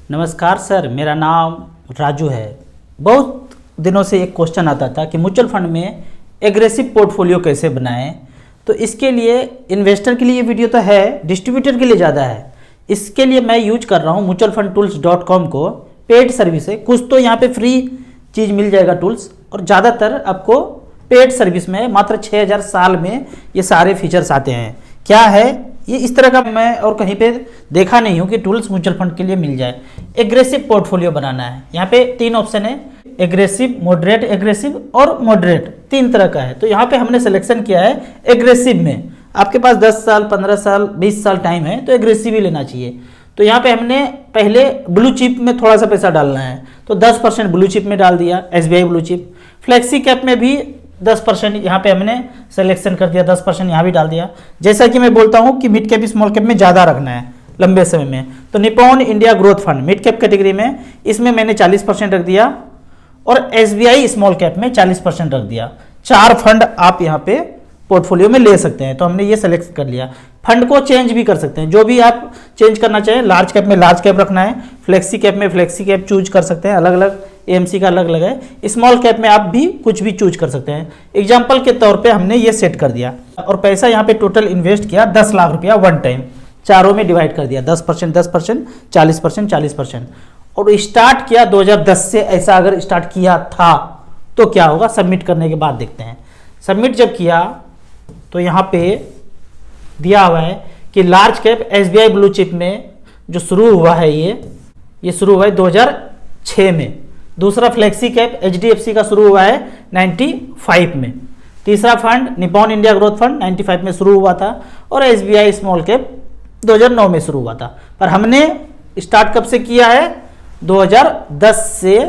नमस्कार सर, मेरा नाम राजू है। बहुत दिनों से एक क्वेश्चन आता था कि म्यूचुअल फंड में एग्रेसिव पोर्टफोलियो कैसे बनाएं। तो इसके लिए इन्वेस्टर के लिए वीडियो तो है, डिस्ट्रीब्यूटर के लिए ज़्यादा है। इसके लिए मैं यूज कर रहा हूँ mutualfundtools.com को। पेड सर्विस है, कुछ तो यहाँ पे फ्री चीज़ मिल जाएगा टूल्स, और ज़्यादातर आपको पेड सर्विस में मात्र 6000 साल में ये सारे फीचर्स आते हैं। क्या है ये, इस तरह का मैं और कहीं पे देखा नहीं हूँ कि टूल्स म्यूचुअल फंड के लिए मिल जाए। एग्रेसिव पोर्टफोलियो बनाना है, यहाँ पे 3 ऑप्शन है, एग्रेसिव, मॉडरेट, एग्रेसिव और मॉडरेट, 3 तरह का है। तो यहाँ पे हमने सिलेक्शन किया है एग्रेसिव में। आपके पास 10 साल, 15 साल, 20 साल टाइम है तो एग्रेसिव ही लेना चाहिए। तो यहाँ पे हमने पहले ब्लू चिप में थोड़ा सा पैसा डालना है, तो 10% ब्लू चिप में डाल दिया, SBI blue chip. Flexi cap में भी 10% यहाँ पे हमने सिलेक्शन कर दिया, 10% यहाँ भी डाल दिया। जैसा कि मैं बोलता हूँ कि मिड कैप स्मॉल कैप में ज़्यादा रखना है लंबे समय में, तो Nippon India growth fund mid cap category में, इसमें मैंने 40% रख दिया, और SBI स्मॉल कैप में 40% रख दिया। 4 फंड आप यहाँ पे पोर्टफोलियो में ले सकते हैं। तो हमने ये सेलेक्ट कर लिया। फंड को चेंज भी कर सकते हैं, जो भी आप चेंज करना चाहें। लार्ज कैप में लार्ज कैप रखना है, फ्लेक्सी कैप में फ्लेक्सी कैप चूज कर सकते हैं, अलग अलग AMC का अलग अलग है। स्मॉल कैप में आप भी कुछ भी चूज कर सकते हैं। एग्जाम्पल के तौर पे हमने ये सेट कर दिया, और पैसा यहाँ पे टोटल इन्वेस्ट किया 10 लाख रुपया वन टाइम, चारों में डिवाइड कर दिया, 10%, 10%, 40%, 40%, और स्टार्ट किया 2010 से। ऐसा अगर स्टार्ट किया था तो क्या होगा, सबमिट करने के बाद देखते हैं। सबमिट जब किया तो यहाँ पे दिया हुआ है कि large cap SBI blue chip में जो शुरू हुआ है, ये शुरू हुआ है 2006 में। दूसरा फ्लेक्सी कैप HDFC का शुरू हुआ है 95 में। तीसरा fund Nippon India growth fund 95 में शुरू हुआ था, और SBI स्मॉल कैप 2009 में शुरू हुआ था। पर हमने स्टार्ट कब से किया है, 2010 से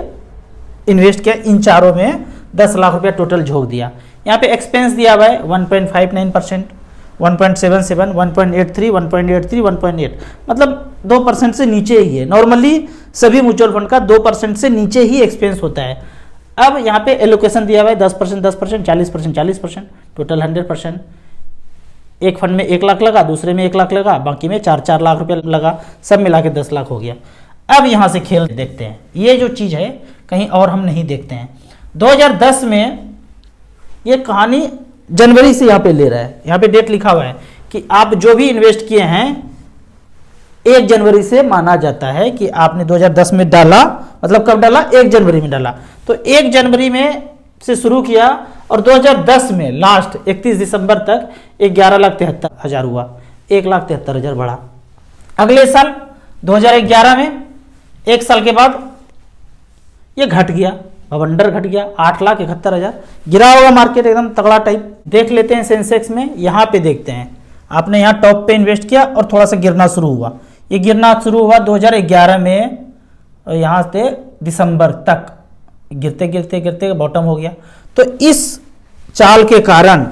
इन्वेस्ट किया। इन चारों में 10 लाख रुपया टोटल झोंक दिया। यहाँ पे एक्सपेंस दिया हुआ है 1.59%, 1.77, 1.83, 1.83, 1.8, मतलब 2% से नीचे ही है। नॉर्मली सभी म्यूचुअल फंड का 2% से नीचे ही एक्सपेंस होता है। अब यहाँ पे एलोकेशन दिया हुआ है 10%, 10%, 40%, 40%, टोटल 100%। एक फंड में 1 लाख लगा, दूसरे में 1 लाख लगा, बाकी में 4-4 लाख रुपया लगा, सब मिला के 10 लाख हो गया। अब यहाँ से खेल देखते हैं, ये जो चीज़ है कहीं और हम नहीं देखते हैं। 2010 में ये कहानी जनवरी से यहाँ पे ले रहा है, यहाँ पे डेट लिखा हुआ है कि आप जो भी इन्वेस्ट किए हैं 1 जनवरी से माना जाता है कि आपने 2010 में डाला, मतलब कब डाला, 1 जनवरी में डाला। तो 1 जनवरी में से शुरू किया, और 2010 में लास्ट 31 दिसंबर तक 11,73,000 हुआ, 1,73,000 बढ़ा। अगले साल 2011 में, 1 साल के बाद ये घट गया, बवंडर घट गया, 8,71,000 गिरा होगा। मार्केट एकदम तगड़ा टाइप। देख लेते हैं सेंसेक्स में, यहाँ पे देखते हैं। आपने यहाँ टॉप पे इन्वेस्ट किया और थोड़ा सा गिरना शुरू हुआ। ये गिरना शुरू हुआ 2011 में, और यहाँ से दिसंबर तक गिरते गिरते गिरते बॉटम हो गया। तो इस चाल के कारण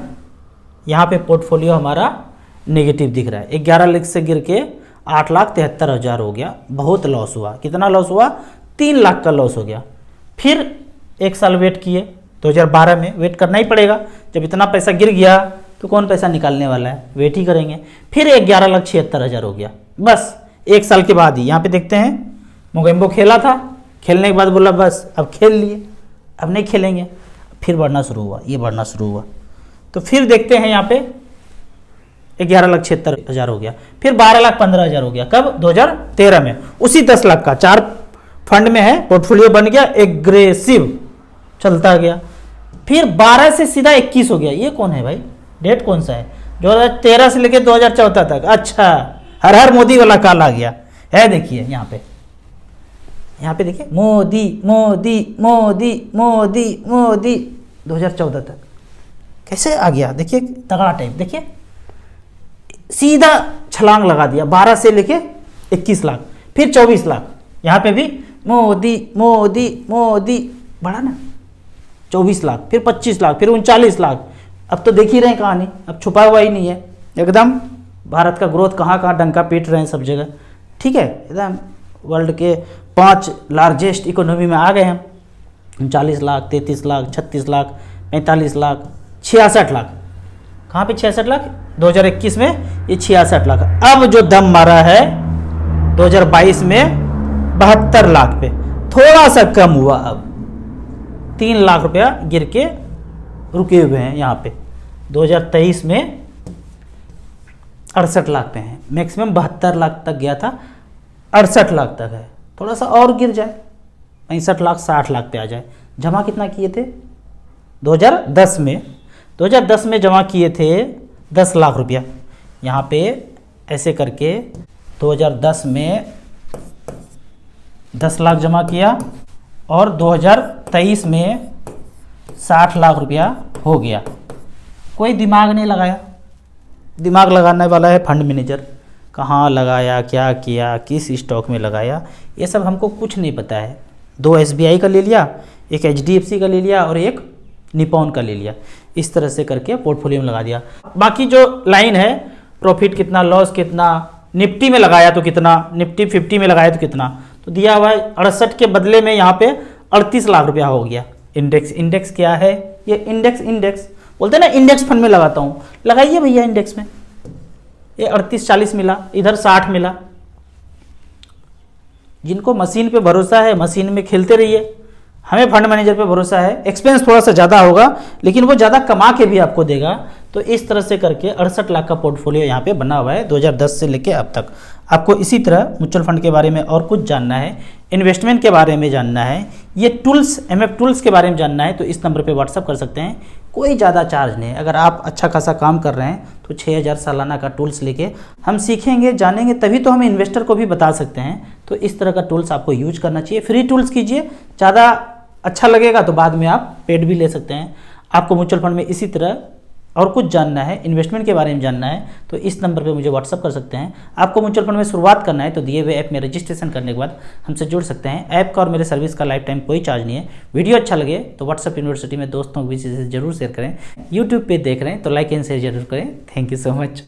यहाँ पे पोर्टफोलियो हमारा नेगेटिव दिख रहा है। 11 लाख से गिर के 8,73,000 हो गया। बहुत लॉस हुआ। कितना लॉस हुआ, 3 लाख का लॉस हो गया। फिर 1 साल वेट किए, 2012 में वेट करना ही पड़ेगा। जब इतना पैसा गिर गया तो कौन पैसा निकालने वाला है, वेट ही करेंगे। फिर 11,76,000 हो गया, बस 1 साल के बाद ही। यहाँ पे देखते हैं मोगेम्बो खेला था, खेलने के बाद बोला बस अब खेल लिए, अब नहीं खेलेंगे। फिर बढ़ना शुरू हुआ, ये बढ़ना शुरू हुआ। तो फिर देखते हैं यहाँ पे 11,76,000 हो गया, फिर 12,15,000 हो गया। कब, 2013 में। उसी 10 लाख का 4 फंड में है, पोर्टफोलियो बन गया, एग्रेसिव चलता गया। फिर 12 से सीधा 21 हो गया। ये कौन है भाई, डेट कौन सा है, 2013 से लेकर 2014 तक। अच्छा, हर हर मोदी वाला काल आ गया है। देखिए यहाँ पे देखिए, मोदी मोदी मोदी मोदी मोदी, 2014 तक कैसे आ गया। देखिए तगड़ा टाइप, देखिए सीधा छलांग लगा दिया। 12 से लेके 21 लाख, फिर 24 लाख। यहाँ पे भी मोदी मोदी मोदी, बढ़ा ना, 24 लाख, फिर 25 लाख, फिर 39 लाख। अब तो देख ही रहे हैं कहानी, अब छुपा हुआ ही नहीं है एकदम। भारत का ग्रोथ कहाँ कहाँ डंका पीट रहे हैं सब जगह, ठीक है। एकदम वर्ल्ड के 5 लार्जेस्ट इकोनॉमी में आ गए हम। 39 लाख, 33 लाख, 36 लाख, 45 लाख, 66 लाख। कहाँ पे 66 लाख, 2021 में ये 66 लाख। अब जो दम मारा है 2022 में 72 लाख पे, थोड़ा सा कम हुआ, अब 3 लाख रुपया गिर के रुके हुए हैं यहाँ पे। 2023 में 68 लाख पे हैं, मैक्सिमम 72 लाख तक गया था, 68 लाख तक है, थोड़ा सा और गिर जाए 65 लाख 60 लाख पे आ जाए। जमा कितना किए थे 2010 में? 2010 में जमा किए थे 10 लाख रुपया, यहाँ पे ऐसे करके 2010 में 10 लाख जमा किया और 2023 में 60 लाख रुपया हो गया। कोई दिमाग नहीं लगाया, दिमाग लगाने वाला है फंड मैनेजर, कहाँ लगाया, क्या किया, किस स्टॉक में लगाया, ये सब हमको कुछ नहीं पता है। 2 SBI का ले लिया, एक HDFC का ले लिया और एक निपॉन का ले लिया, इस तरह से करके पोर्टफोलियो में लगा दिया। बाकी जो लाइन है प्रॉफिट कितना, लॉस कितना, निफ्टी में लगाया तो कितना, निफ्टी 50 में लगाया तो कितना, तो दिया हुआ है 68 के बदले में यहाँ पे 38 लाख रुपया हो गया। इंडेक्स, इंडेक्स क्या है? ये इंडेक्स बोलते हैं ना, इंडेक्स फंड में लगाता हूँ, लगाइए भैया इंडेक्स में। ये 38-40 मिला, इधर 60 मिला। जिनको मशीन पे भरोसा है मशीन में खेलते रहिए, हमें फंड मैनेजर पे भरोसा है। एक्सपेंस थोड़ा सा ज़्यादा होगा लेकिन वो ज़्यादा कमा के भी आपको देगा। तो इस तरह से करके 68 लाख का पोर्टफोलियो यहाँ पे बना हुआ है 2010 से लेके अब तक। आपको इसी तरह म्यूचुअल फंड के बारे में और कुछ जानना है, इन्वेस्टमेंट के बारे में जानना है, ये टूल्स MF टूल्स के बारे में जानना है तो इस नंबर पे व्हाट्सअप कर सकते हैं। कोई ज़्यादा चार्ज नहीं है। अगर आप अच्छा खासा काम कर रहे हैं तो 6000 सालाना का टूल्स लेके हम सीखेंगे, जानेंगे, तभी तो हम इन्वेस्टर को भी बता सकते हैं। तो इस तरह का टूल्स आपको यूज करना चाहिए। फ्री टूल्स कीजिए, ज़्यादा अच्छा लगेगा तो बाद में आप पेड भी ले सकते हैं। आपको म्यूचुअल फंड में इसी तरह और कुछ जानना है, इन्वेस्टमेंट के बारे में जानना है तो इस नंबर पे मुझे व्हाट्सअप कर सकते हैं। आपको म्यूचुअल फंड में शुरुआत करना है तो दिए हुए ऐप में रजिस्ट्रेशन करने के बाद हमसे जुड़ सकते हैं। ऐप का और मेरे सर्विस का लाइफ टाइम कोई चार्ज नहीं है। वीडियो अच्छा लगे तो व्हाट्सअप यूनिवर्सिटी में दोस्तों को भी जरूर शेयर करें। यूट्यूब पे देख रहे हैं तो लाइक एंड शेयर जरूर करें। Thank you so much.